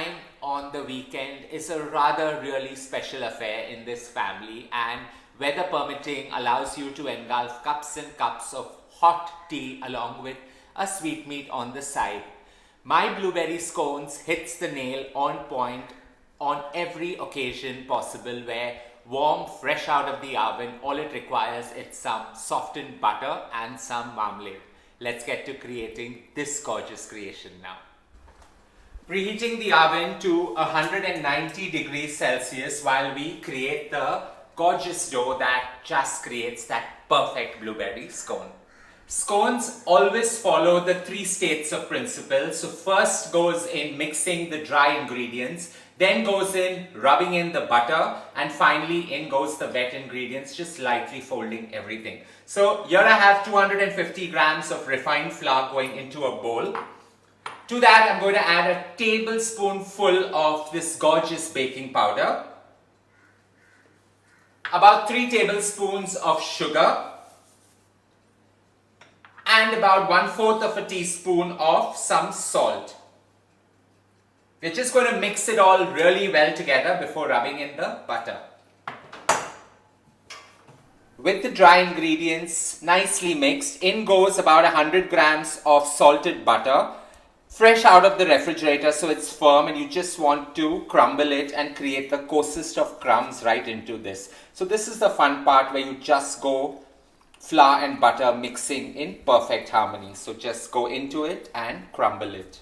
time on the weekend is a rather really special affair in this family, and weather permitting allows you to engulf cups and cups of hot tea along with a sweetmeat on the side. My blueberry scones hits the nail on point on every occasion possible, where warm, fresh out of the oven, all it requires is some softened butter and some marmalade. Let's get to creating this gorgeous creation now. Preheating the oven to 190 degrees Celsius while we create the gorgeous dough that just creates that perfect blueberry scone. Scones always follow the 3 states of principle. So first goes in mixing the dry ingredients, then goes in rubbing in the butter, and finally in goes the wet ingredients, just lightly folding everything. So here I have 250 grams of refined flour going into a bowl. To that, I'm going to add a tablespoonful of this gorgeous baking powder, about 3 tablespoons of sugar, and about 1/4 of a teaspoon of some salt. We're just going to mix it all really well together before rubbing in the butter. With the dry ingredients nicely mixed, in goes about 100 grams of salted butter, fresh out of the refrigerator, so it's firm, and you just want to crumble it and create the coarsest of crumbs right into this. So this is the fun part, where you just go flour and butter mixing in perfect harmony. So just go into it and crumble it.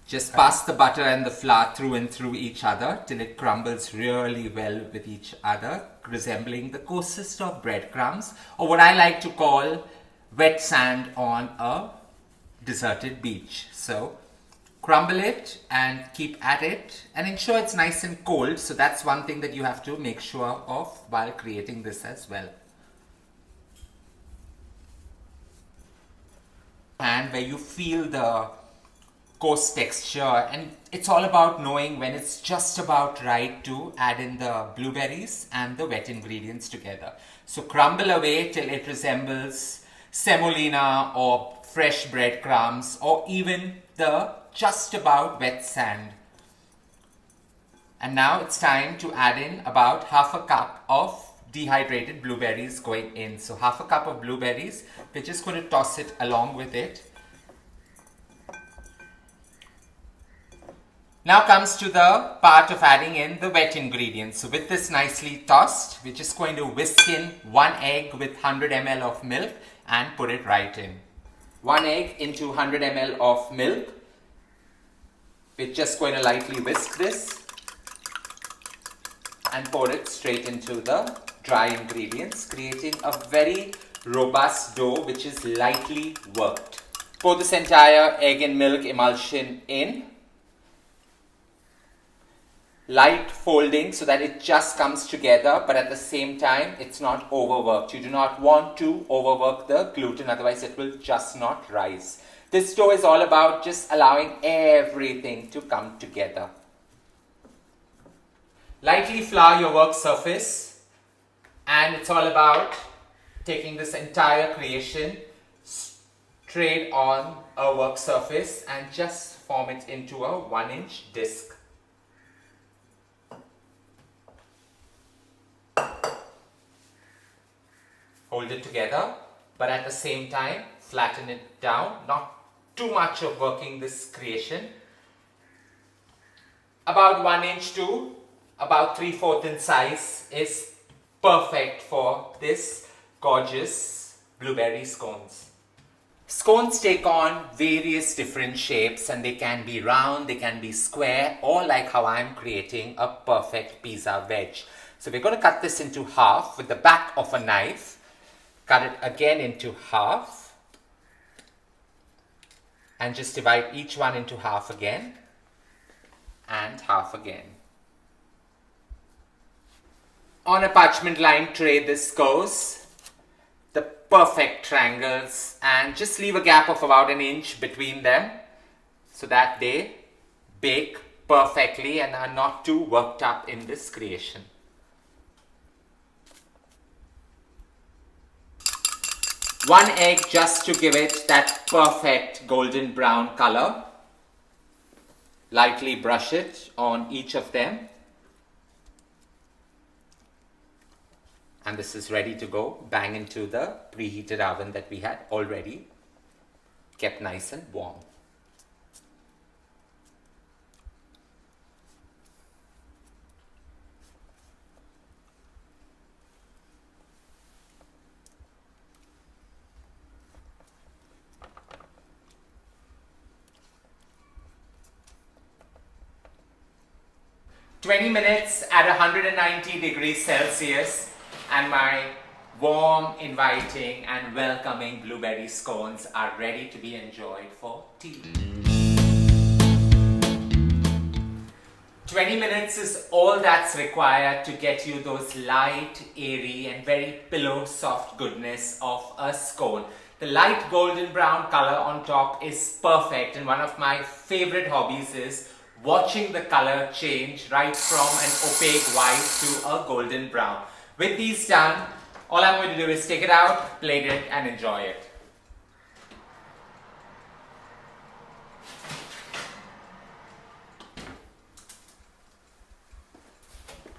Just pass the butter and the flour through and through each other till it crumbles really well with each other, resembling the coarsest of breadcrumbs, or what I like to call wet sand on a deserted beach. So crumble it and keep at it, and ensure it's nice and cold. So that's one thing that you have to make sure of while creating this as well. And where you feel the coarse texture, and it's all about knowing when it's just about right to add in the blueberries and the wet ingredients together. So crumble away till it resembles semolina or fresh breadcrumbs, or even the just about wet sand. And now it's time to add in about 1/2 cup of dehydrated blueberries going in. So 1/2 cup of blueberries, we're just going to toss it along with it. Now comes to the part of adding in the wet ingredients. So with this nicely tossed, we're just going to whisk in 1 egg with 100 ml of milk and put it right in. 1 egg into 100 ml of milk. We're just going to lightly whisk this and pour it straight into the dry ingredients, creating a very robust dough which is lightly worked. Pour this entire egg and milk emulsion in. Light folding so that it just comes together, but at the same time it's not overworked. You do not want to overwork the gluten, otherwise it will just not rise. This dough is all about just allowing everything to come together. Lightly flour your work surface, and it's all about taking this entire creation straight on a work surface and just form it into a 1-inch disc. Hold it together, but at the same time flatten it down, not too much of working this creation. About 1 inch to about 3/4 in size is perfect for this gorgeous blueberry scones. Scones take on various different shapes, and they can be round, they can be square, or like how I'm creating a perfect pizza wedge. So we're going to cut this into half with the back of a knife. Cut it again into half, and just divide each one into half again and half again. On a parchment lined tray, this goes, the perfect triangles, and just leave a gap of about 1 inch between them so that they bake perfectly and are not too worked up in this creation. 1 egg just to give it that perfect golden brown color. Lightly brush it on each of them. And this is ready to go. Bang into the preheated oven that we had already kept nice and warm. "20 minutes at 190 degrees Celsius and my warm, inviting and welcoming blueberry scones are ready to be enjoyed for tea." 20 minutes is all that's required to get you those light, airy and very pillow soft goodness of a scone. The light golden brown color on top is perfect, and one of my favorite hobbies is watching the color change right from an opaque white to a golden brown. With these done, all I'm going to do is take it out, plate it and enjoy it.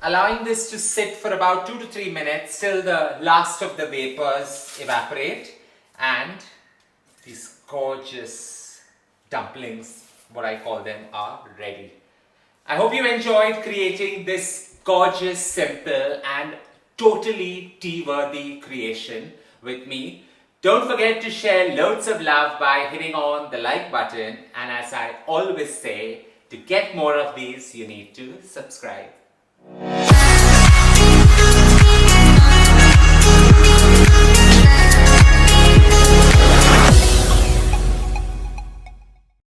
Allowing this to sit for about 2 to 3 minutes till the last of the vapors evaporate and these gorgeous dumplings, what I call them, are ready. I hope you enjoyed creating this gorgeous, simple and totally tea-worthy creation with me. Don't forget to share loads of love by hitting on the like button, and as I always say, to get more of these you need to subscribe.